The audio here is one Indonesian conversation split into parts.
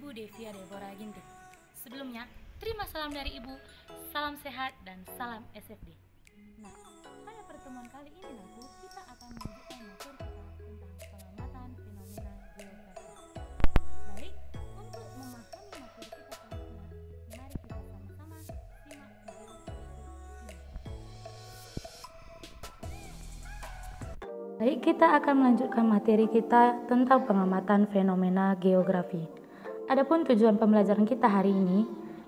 Ibu Devia Deborah Ginting. Sebelumnya, terima salam dari Ibu, salam sehat dan salam SFD. Nah, pada pertemuan kali ini kita akan melanjutkan materi kita tentang pengamatan fenomena geografi. Baik, untuk memahami materi kita selanjutnya, mari kita sama-sama simak video ini. Baik, kita akan melanjutkan materi kita tentang pengamatan fenomena geografi. Adapun tujuan pembelajaran kita hari ini,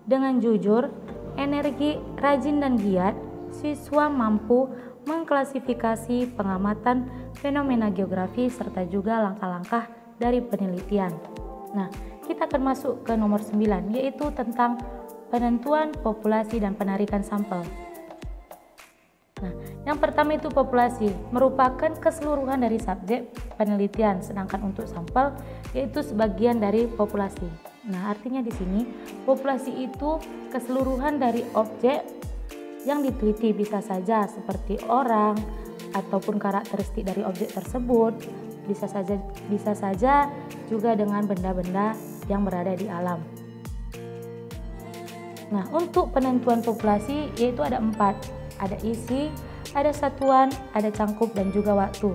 dengan jujur, energi, rajin dan giat, siswa mampu mengklasifikasi pengamatan fenomena geografi serta juga langkah-langkah dari penelitian. Nah, kita akan masuk ke nomor 9, yaitu tentang penentuan populasi dan penarikan sampel. Nah, yang pertama itu populasi, merupakan keseluruhan dari subjek penelitian, sedangkan untuk sampel yaitu sebagian dari populasi. Nah, artinya di sini populasi itu keseluruhan dari objek yang diteliti, bisa saja seperti orang ataupun karakteristik dari objek tersebut, bisa saja juga dengan benda-benda yang berada di alam. Nah, untuk penentuan populasi yaitu ada 4. Ada isi, ada satuan, ada cangkup, dan juga waktu.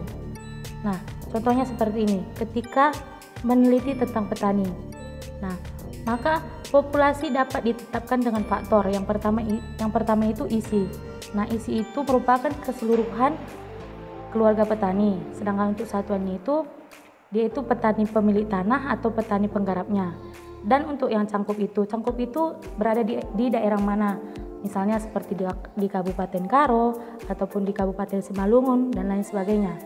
Nah, contohnya seperti ini, ketika meneliti tentang petani. Nah, maka populasi dapat ditetapkan dengan faktor. Yang pertama itu isi. Nah, isi itu merupakan keseluruhan keluarga petani. Sedangkan untuk satuannya itu, dia itu petani pemilik tanah atau petani penggarapnya. Dan untuk yang cangkup itu berada di daerah mana? Misalnya seperti di Kabupaten Karo ataupun di Kabupaten Simalungun dan lain sebagainya.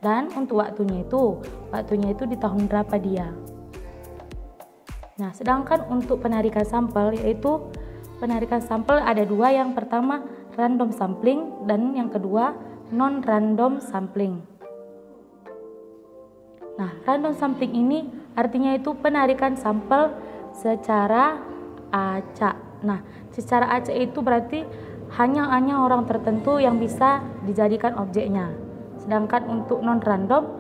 Dan untuk waktunya itu di tahun berapa dia. Nah, sedangkan untuk penarikan sampel, yaitu penarikan sampel ada 2, yang pertama random sampling dan yang kedua non-random sampling. Nah, random sampling ini artinya itu penarikan sampel secara acak. Nah, secara acak itu berarti hanya orang tertentu yang bisa dijadikan objeknya. Sedangkan untuk non-random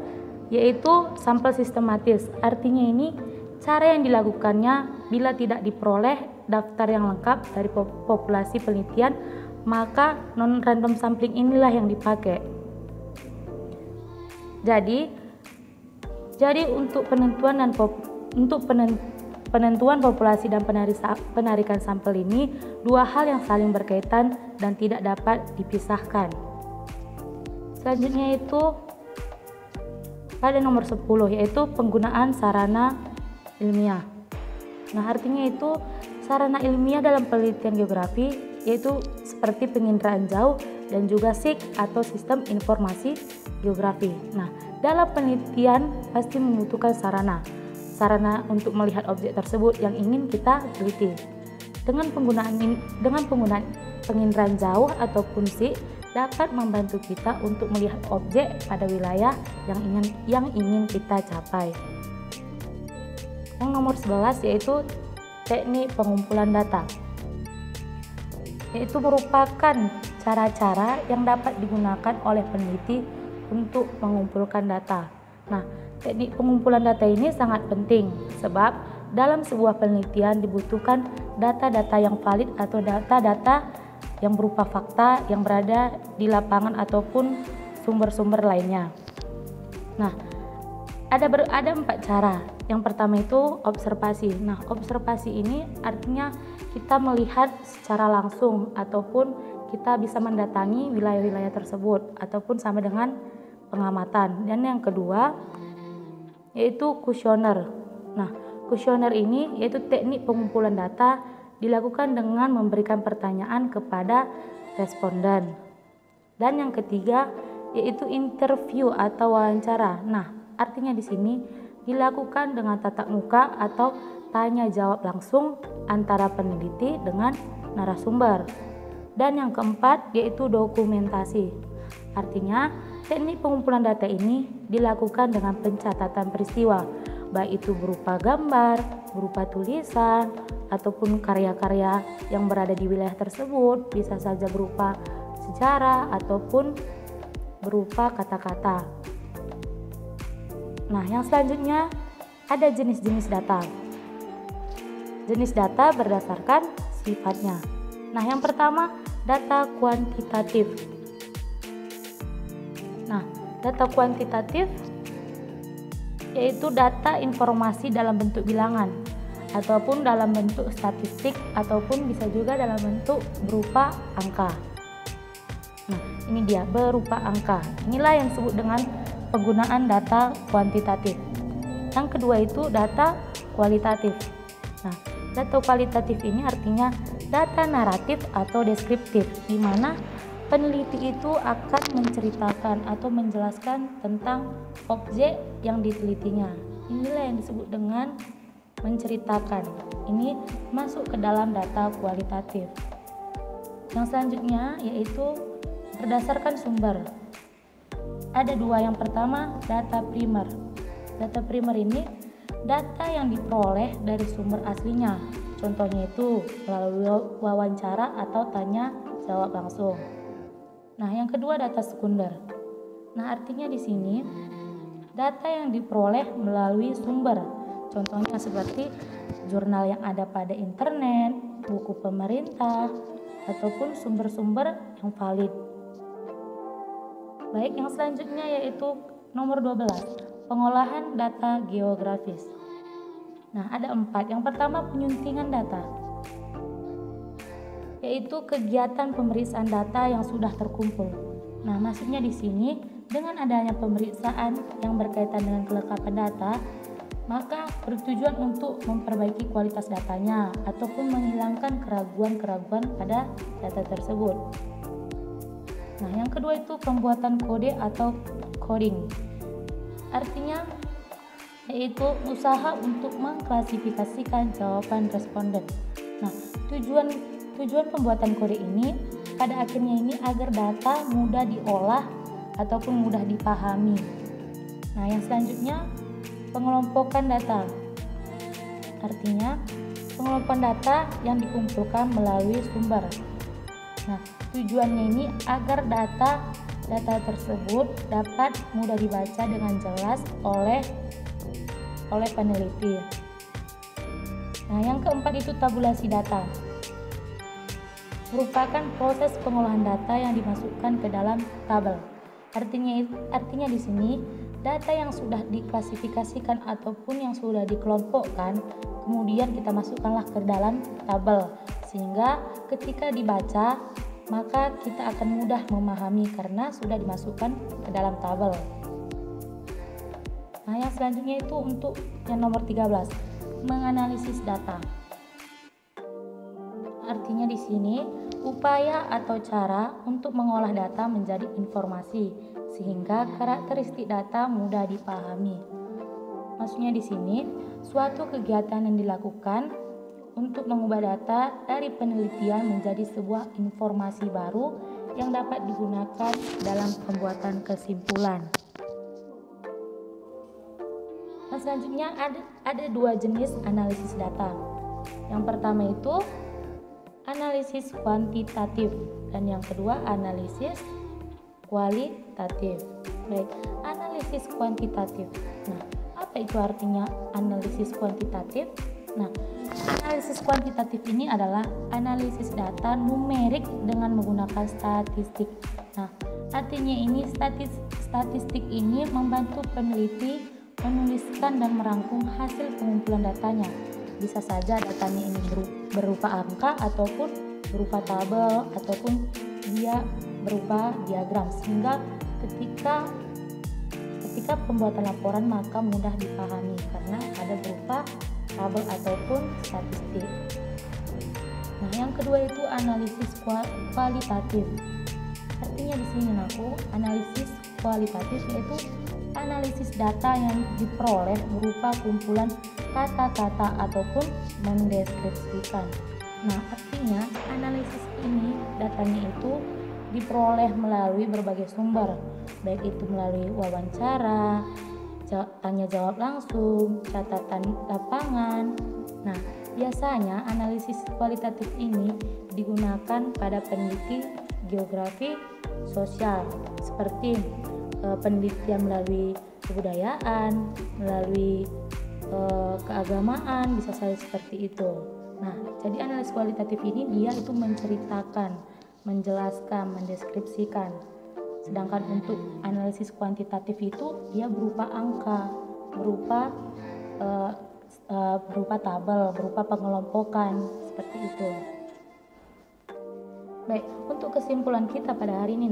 yaitu sampel sistematis. Artinya ini cara yang dilakukannya bila tidak diperoleh daftar yang lengkap dari populasi penelitian, maka non-random sampling inilah yang dipakai. Jadi untuk penentuan populasi dan penarikan sampel ini 2 hal yang saling berkaitan dan tidak dapat dipisahkan. Selanjutnya itu pada nomor 10, yaitu penggunaan sarana ilmiah. Nah, artinya itu sarana ilmiah dalam penelitian geografi yaitu seperti penginderaan jauh dan juga SIG atau sistem informasi geografi. Nah, dalam penelitian pasti membutuhkan sarana untuk melihat objek tersebut yang ingin kita teliti. Dengan penggunaan penginderaan jauh ataupun SIG dapat membantu kita untuk melihat objek pada wilayah yang ingin kita capai. Yang nomor 11 yaitu teknik pengumpulan data. Yaitu merupakan cara-cara yang dapat digunakan oleh peneliti untuk mengumpulkan data. Nah, teknik pengumpulan data ini sangat penting sebab dalam sebuah penelitian dibutuhkan data-data yang valid atau data-data yang berupa fakta yang berada di lapangan ataupun sumber-sumber lainnya. Nah, ada 4 cara. Yang pertama itu observasi. Nah, observasi ini artinya kita melihat secara langsung ataupun kita bisa mendatangi wilayah-wilayah tersebut ataupun sama dengan pengamatan. Dan yang kedua yaitu kuesioner. Nah, kuesioner ini yaitu teknik pengumpulan data dilakukan dengan memberikan pertanyaan kepada responden. Dan yang ketiga yaitu interview atau wawancara. Nah, artinya di sini dilakukan dengan tatap muka atau tanya jawab langsung antara peneliti dengan narasumber. Dan yang keempat yaitu dokumentasi. Artinya teknik pengumpulan data ini dilakukan dengan pencatatan peristiwa, baik itu berupa gambar, berupa tulisan, ataupun karya-karya yang berada di wilayah tersebut, bisa saja berupa sejarah ataupun berupa kata-kata. Nah, yang selanjutnya ada jenis-jenis data. jenis data berdasarkan sifatnya. Nah, yang pertama data kuantitatif. Nah, data kuantitatif yaitu data informasi dalam bentuk bilangan ataupun dalam bentuk statistik ataupun bisa juga dalam bentuk berupa angka. Nah, ini dia berupa angka. Inilah yang disebut dengan penggunaan data kuantitatif. Yang kedua itu data kualitatif. Nah, data kualitatif ini artinya data naratif atau deskriptif, di mana peneliti itu akan menceritakan atau menjelaskan tentang objek yang ditelitinya. Inilah yang disebut dengan menceritakan. Ini masuk ke dalam data kualitatif. Yang selanjutnya yaitu berdasarkan sumber. Ada dua. Yang pertama data primer. Data primer ini data yang diperoleh dari sumber aslinya. Contohnya itu melalui wawancara atau tanya jawab langsung. Nah, yang kedua data sekunder. Nah, artinya di sini data yang diperoleh melalui sumber. Contohnya seperti jurnal yang ada pada internet, buku pemerintah, ataupun sumber-sumber yang valid. Baik, yang selanjutnya yaitu nomor 12, pengolahan data geografis. Nah, ada 4. Yang pertama penyuntingan data, yaitu kegiatan pemeriksaan data yang sudah terkumpul. Nah, maksudnya di sini dengan adanya pemeriksaan yang berkaitan dengan kelengkapan data, maka bertujuan untuk memperbaiki kualitas datanya ataupun menghilangkan keraguan-keraguan pada data tersebut. Nah, yang kedua itu pembuatan kode atau coding. Artinya yaitu usaha untuk mengklasifikasikan jawaban responden. Nah, tujuan pembuatan kode ini pada akhirnya ini agar data mudah diolah ataupun mudah dipahami. Nah, yang selanjutnya pengelompokan data. Artinya pengelompokan data yang dikumpulkan melalui sumber. Nah, tujuannya ini agar data tersebut dapat mudah dibaca dengan jelas oleh peneliti. Nah, yang keempat itu tabulasi data. Merupakan proses pengolahan data yang dimasukkan ke dalam tabel. Artinya di sini data yang sudah diklasifikasikan ataupun yang sudah dikelompokkan kemudian kita masukkanlah ke dalam tabel, sehingga ketika dibaca maka kita akan mudah memahami karena sudah dimasukkan ke dalam tabel. Nah, yang selanjutnya itu untuk yang nomor 13, menganalisis data. Artinya di sini upaya atau cara untuk mengolah data menjadi informasi sehingga karakteristik data mudah dipahami. Maksudnya di sini suatu kegiatan yang dilakukan untuk mengubah data dari penelitian menjadi sebuah informasi baru yang dapat digunakan dalam pembuatan kesimpulan. Nah, selanjutnya ada 2 jenis analisis data. Yang pertama itu analisis kuantitatif dan yang kedua analisis kualitatif. Baik, analisis kuantitatif. Nah, apa itu artinya analisis kuantitatif? Nah, analisis kuantitatif ini adalah analisis data numerik dengan menggunakan statistik. Nah, artinya ini statistik ini membantu peneliti menuliskan dan merangkum hasil pengumpulan datanya. Bisa saja datanya ini berupa angka ataupun berupa tabel ataupun dia berupa diagram, sehingga ketika pembuatan laporan maka mudah dipahami karena ada berupa tabel ataupun statistik. Nah, yang kedua itu analisis kualitatif. Artinya di sini analisis kualitatif yaitu analisis data yang diperoleh berupa kumpulan kata-kata ataupun mendeskripsikan. Nah, artinya analisis ini datanya itu diperoleh melalui berbagai sumber, baik itu melalui wawancara, tanya jawab langsung, catatan lapangan. Nah, biasanya analisis kualitatif ini digunakan pada peneliti geografi sosial seperti penelitian melalui kebudayaan, melalui keagamaan, bisa saja seperti itu. Nah, jadi analisis kualitatif ini dia itu menceritakan, menjelaskan, mendeskripsikan. Sedangkan untuk analisis kuantitatif itu dia berupa angka, berupa tabel, berupa pengelompokan, seperti itu. Baik, untuk kesimpulan kita pada hari ini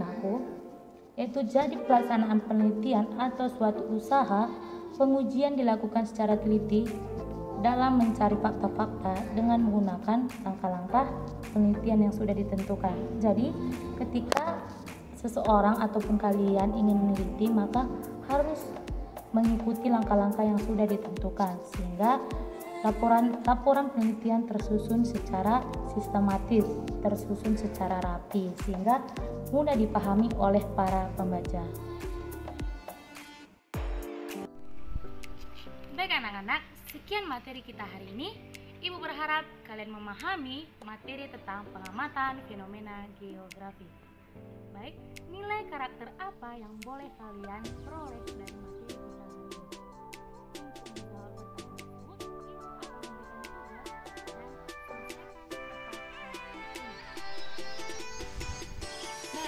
yaitu jadi pelaksanaan penelitian atau suatu usaha, pengujian dilakukan secara teliti dalam mencari fakta-fakta dengan menggunakan langkah-langkah penelitian yang sudah ditentukan. Jadi, ketika seseorang ataupun kalian ingin meneliti, maka harus mengikuti langkah-langkah yang sudah ditentukan sehingga laporan penelitian tersusun secara sistematis, tersusun secara rapi sehingga mudah dipahami oleh para pembaca. Baik anak-anak, sekian materi kita hari ini. Ibu berharap kalian memahami materi tentang pengamatan fenomena geografi. Baik, nilai karakter apa yang boleh kalian peroleh dari materi kita hari ini?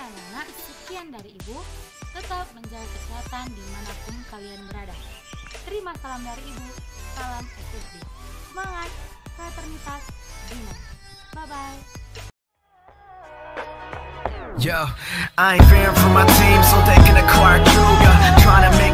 Anak-anak, sekian dari Ibu. Tetap menjaga kesehatan dimanapun kalian berada. Terima salam dari Ibu. Salam FSD. Semangat, fraternitas, Bina. Bye-bye. Yo, I ain't fearing for my team, so they can acquire crew, yeah. Trying to make it.